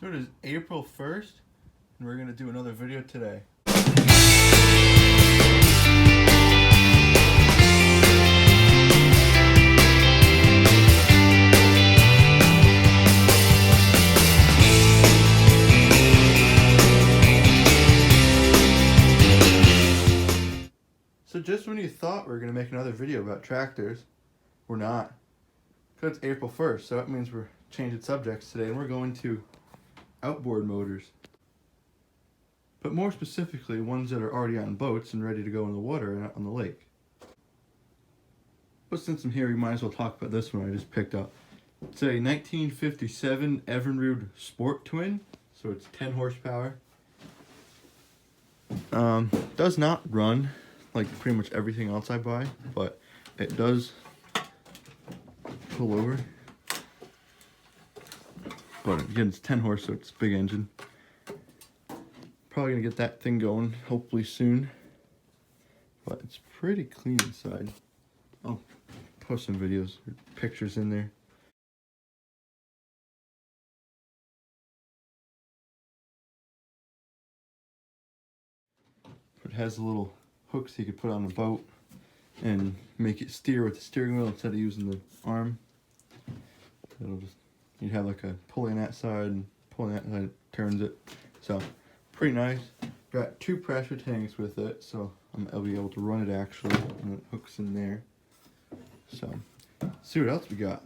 So it is April 1st, and we're going to do another video today. So just when you thought we were going to make another video about tractors, we're not. Because it's April 1st, so that means we're changing subjects today, and we're going to outboard motors. But more specifically, ones that are already on boats and ready to go in the water and out on the lake. But since I'm here, we might as well talk about this one I just picked up. It's a 1957 Evinrude Sportwin, so it's 10 horsepower. Does not run like pretty much everything else I buy, but it does pull over. But again, it's 10 horse, so it's a big engine. Probably gonna get that thing going hopefully soon, but it's pretty clean inside. I'll post some videos or pictures in there. It has a little hooks you could put on the boat and make it steer with the steering wheel instead of using the arm. It'll just, you'd have like a pulley on that side and pulling that side, it turns it. So pretty nice. Got 2 pressure tanks with it, so I'll be able to run it actually, and it hooks in there. So let's see what else we got.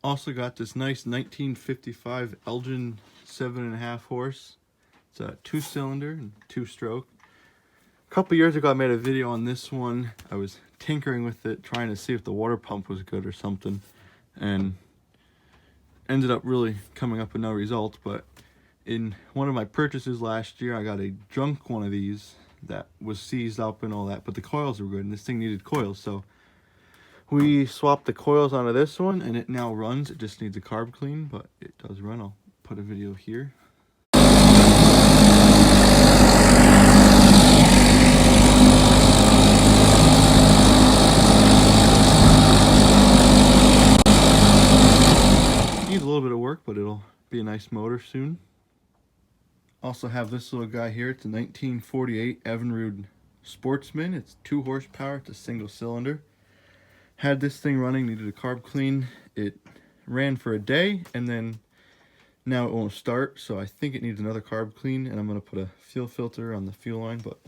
Also got this nice 1955 Elgin 7.5 horse. It's a 2-cylinder and 2-stroke. A couple years ago I made a video on this one. I was tinkering with it, trying to see if the water pump was good or something, and ended up really coming up with no result. But in one of my purchases last year, I got a junk one of these that was seized up and all that, but the coils were good and this thing needed coils, so we swapped the coils onto this one and it now runs. It just needs a carb clean, but it does run. I'll put a video here. Needs a little bit of work, but it'll be a nice motor soon. Also have this little guy here. It's a 1948 Evinrude Sportsman. It's 2 horsepower. It's a single cylinder. Had this thing running, needed a carb clean. It ran for a day and then now it won't start, so I think it needs another carb clean, and I'm going to put a fuel filter on the fuel line. But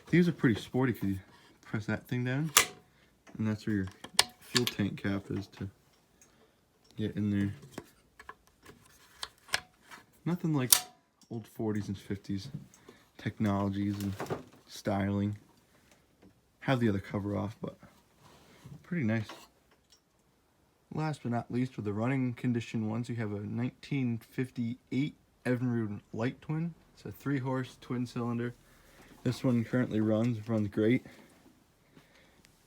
these are pretty sporty because you press that thing down and that's where your fuel tank cap is to get in there. Nothing like old 40s and 50s technologies and styling. Have the other cover off, but pretty nice. Last but not least, for the running condition ones, you have a 1958 Evinrude Lightwin. It's a 3-horse twin cylinder. This one currently runs great.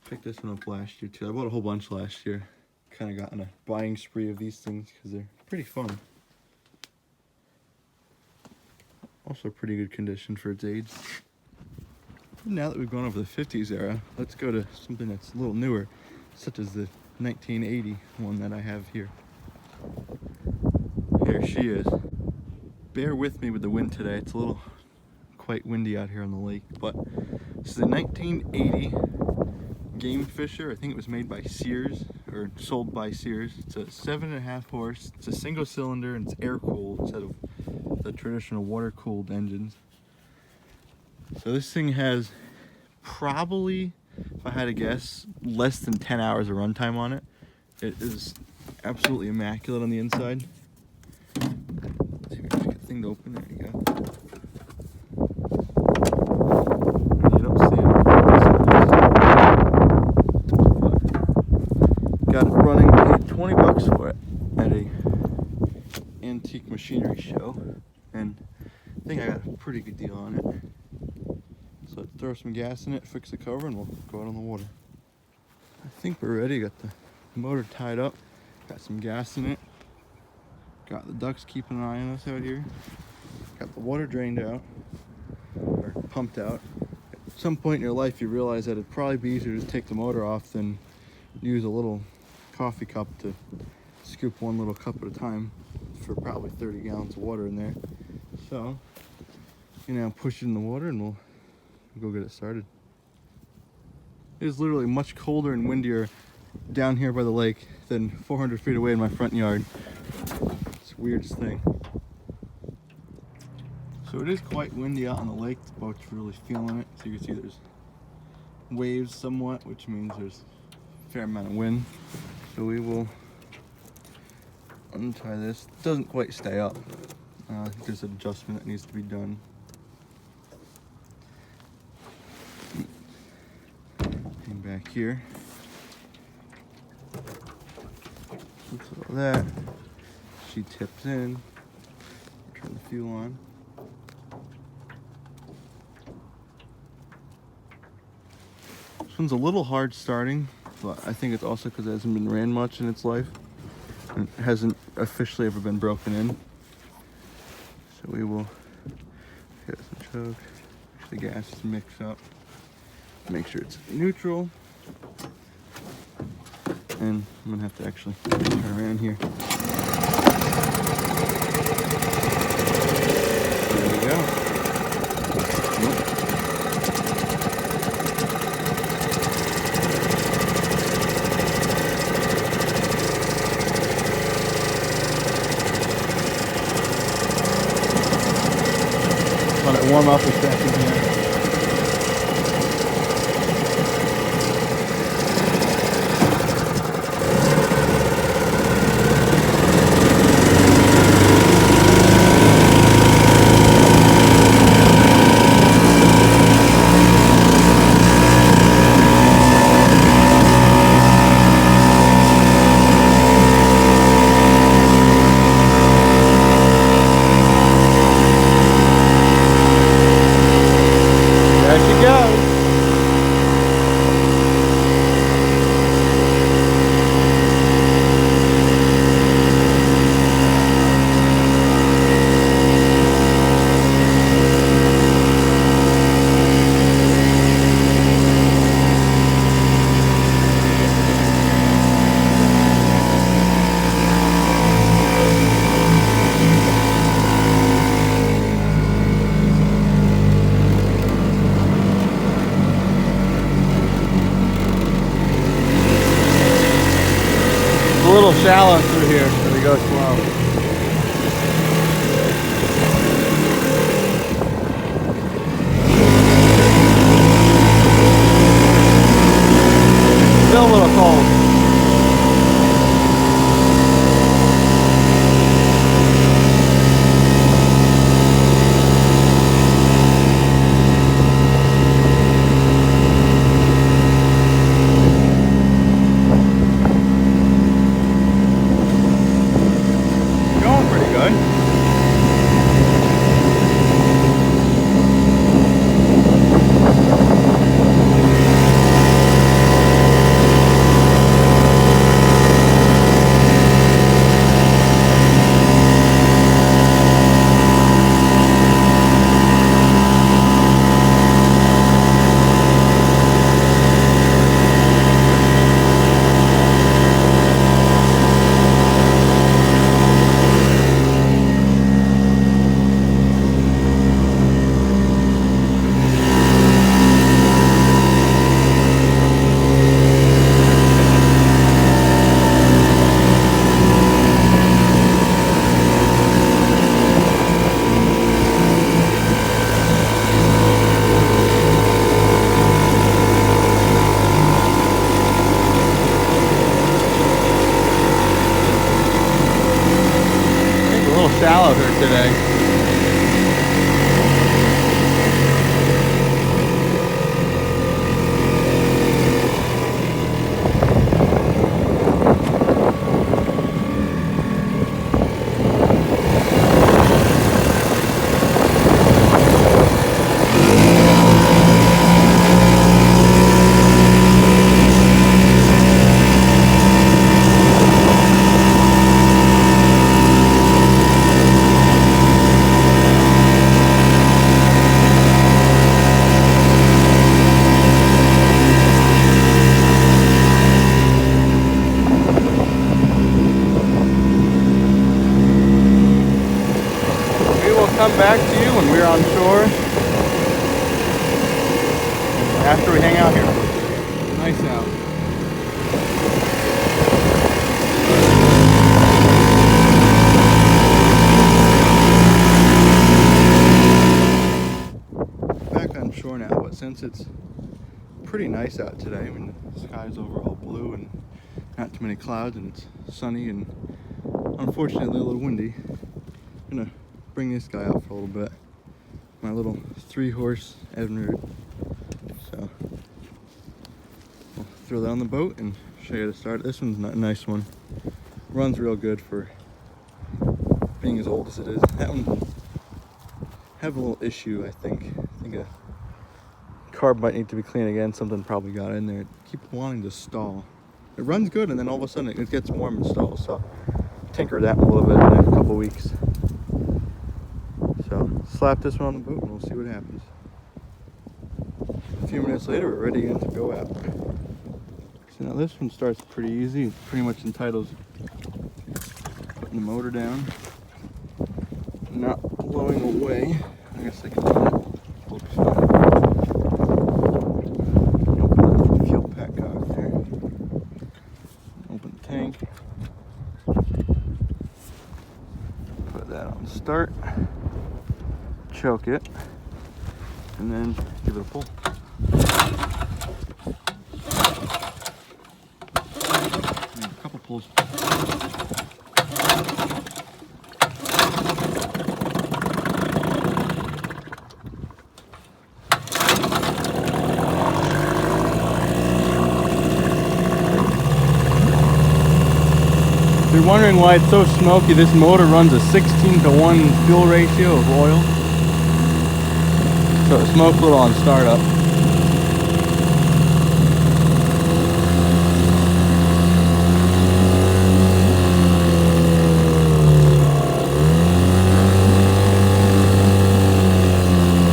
Picked this one up last year too. I bought a whole bunch last year. Kind of got on a buying spree of these things because they're pretty fun. Also pretty good condition for its age. Now that we've gone over the 50s era, let's go to something that's a little newer, such as the 1980 one that I have here. Here she is. Bear with me with the wind today. It's a little quite windy out here on the lake, but this is a 1980 Gamefisher. I think it was made by Sears, or sold by Sears. It's a 7.5 horse. It's a single cylinder and it's air cooled instead of the traditional water cooled engines. So this thing has probably, if I had to guess, less than 10 hours of runtime on it. It is absolutely immaculate on the inside. Let's see if I can get the thing to open. There you go. You don't see it. Got it running. Paid $20 for it at a antique machinery show, and I think I got a pretty good deal on it. So let's throw some gas in it, fix the cover, and we'll go out on the water. I think we're ready. Got the motor tied up, got some gas in it, got the ducks keeping an eye on us out here, got the water drained out, or pumped out. At some point in your life you realize that it'd probably be easier to just take the motor off than use a little coffee cup to scoop one little cup at a time for probably 30 gallons of water in there. So, you know, push it in the water and we'll go get it started. It is literally much colder and windier down here by the lake than 400 feet away in my front yard. It's the weirdest thing. So it is quite windy out on the lake. The boat's really feeling it. So you can see there's waves somewhat, which means there's a fair amount of wind. So we will untie this. It doesn't quite stay up. I think there's an adjustment that needs to be done. And back here. Looks like all that. She tips in. Turn the fuel on. This one's a little hard starting, but I think it's also because it hasn't been ran much in its life. And it hasn't officially ever been broken in. So we will get some choke. The gas is mixed up. Make sure it's neutral. And I'm gonna have to actually turn around here. There we go. Let it warm up a second here. A little shallow through here, so we go slow. Still a little cold. Shallow here today. come back to you when we're on shore after we hang out here. Nice out. Back on shore now, but since it's pretty nice out today, I mean the sky's overall blue and not too many clouds and it's sunny and unfortunately a little windy, I'm gonna bring this guy out for a little bit. My little 3-horse Evinrude. So I'll throw that on the boat and show you how to start. This one's a nice one. Runs real good for being as old as it is. That one have a little issue, I think. I think a carb might need to be cleaned again. Something probably got in there. It keeps wanting to stall. It runs good and then all of a sudden it gets warm and stalls. So tinker that one a little bit in a couple weeks. So slap this one on the boat and we'll see what happens. A few minutes later we're ready to go out. So now this one starts pretty easy. It pretty much entitles putting the motor down, not blowing away. I guess I can run it. Looks fine. Open the fuel pack off there. Open the tank. Put that on start. Choke it, and then give it a pull. And a couple pulls. If you're wondering why it's so smoky, this motor runs a 16:1 fuel ratio of oil. So it smokes a little on startup.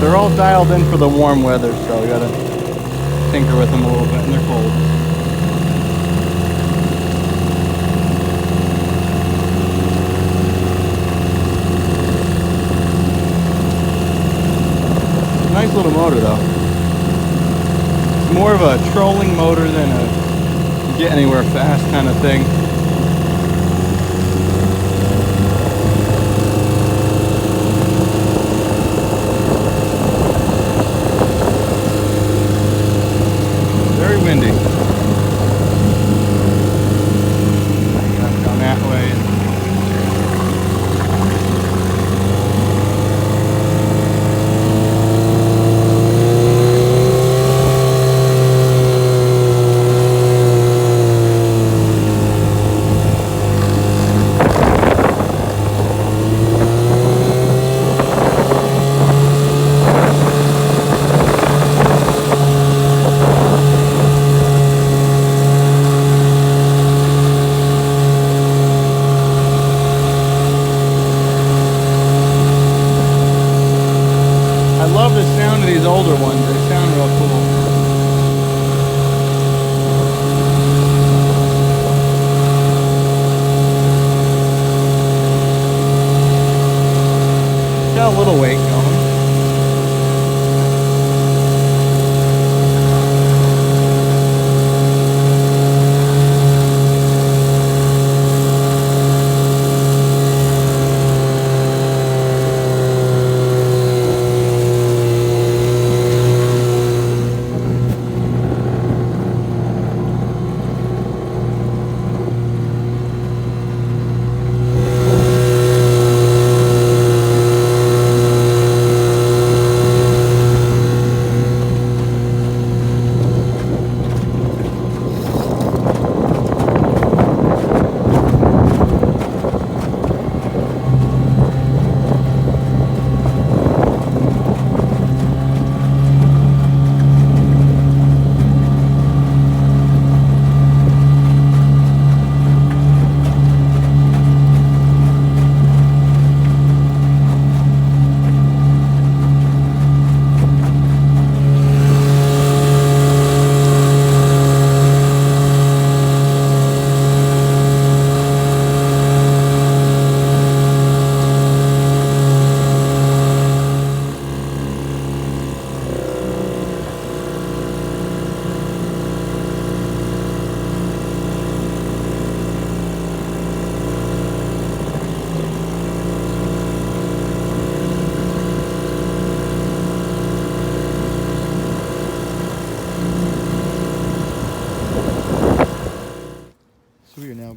They're all dialed in for the warm weather, so we gotta tinker with them a little bit, and they're cold. Nice little motor though. It's more of a trolling motor than a get anywhere fast kind of thing. Very windy. Down that way. These older ones, they sound real cool. Got a little weight going.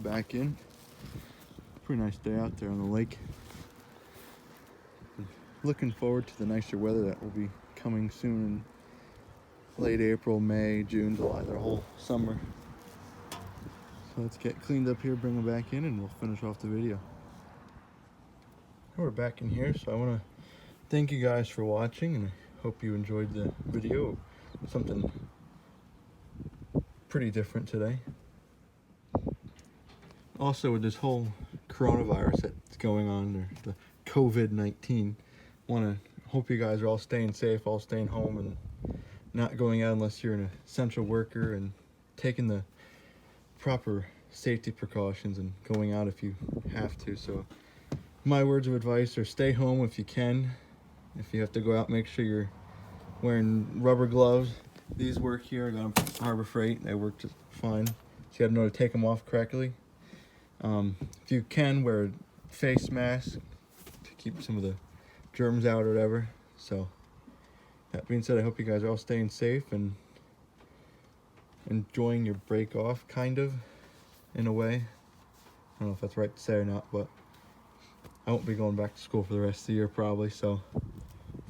back in. Pretty nice day out there on the lake. Looking forward to the nicer weather that will be coming soon in late April, May, June, July, the whole summer. So let's get cleaned up here, bring them back in, and we'll finish off the video. We're back in here, so I want to thank you guys for watching, and I hope you enjoyed the video. Something pretty different today. Also, with this whole coronavirus that's going on, or the COVID-19, hope you guys are all staying safe, all staying home, and not going out unless you're an essential worker, and taking the proper safety precautions and going out if you have to. So my words of advice are stay home if you can. If you have to go out, make sure you're wearing rubber gloves. These work here. I got them from Harbor Freight. They work just fine. So you got to know to take them off correctly. If you can, wear a face mask to keep some of the germs out or whatever. So that being said, I hope you guys are all staying safe and enjoying your break off, kind of, in a way. I don't know if that's right to say or not, but I won't be going back to school for the rest of the year probably, so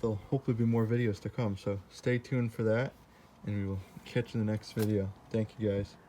there'll hopefully be more videos to come. So stay tuned for that, and we will catch you in the next video. Thank you guys.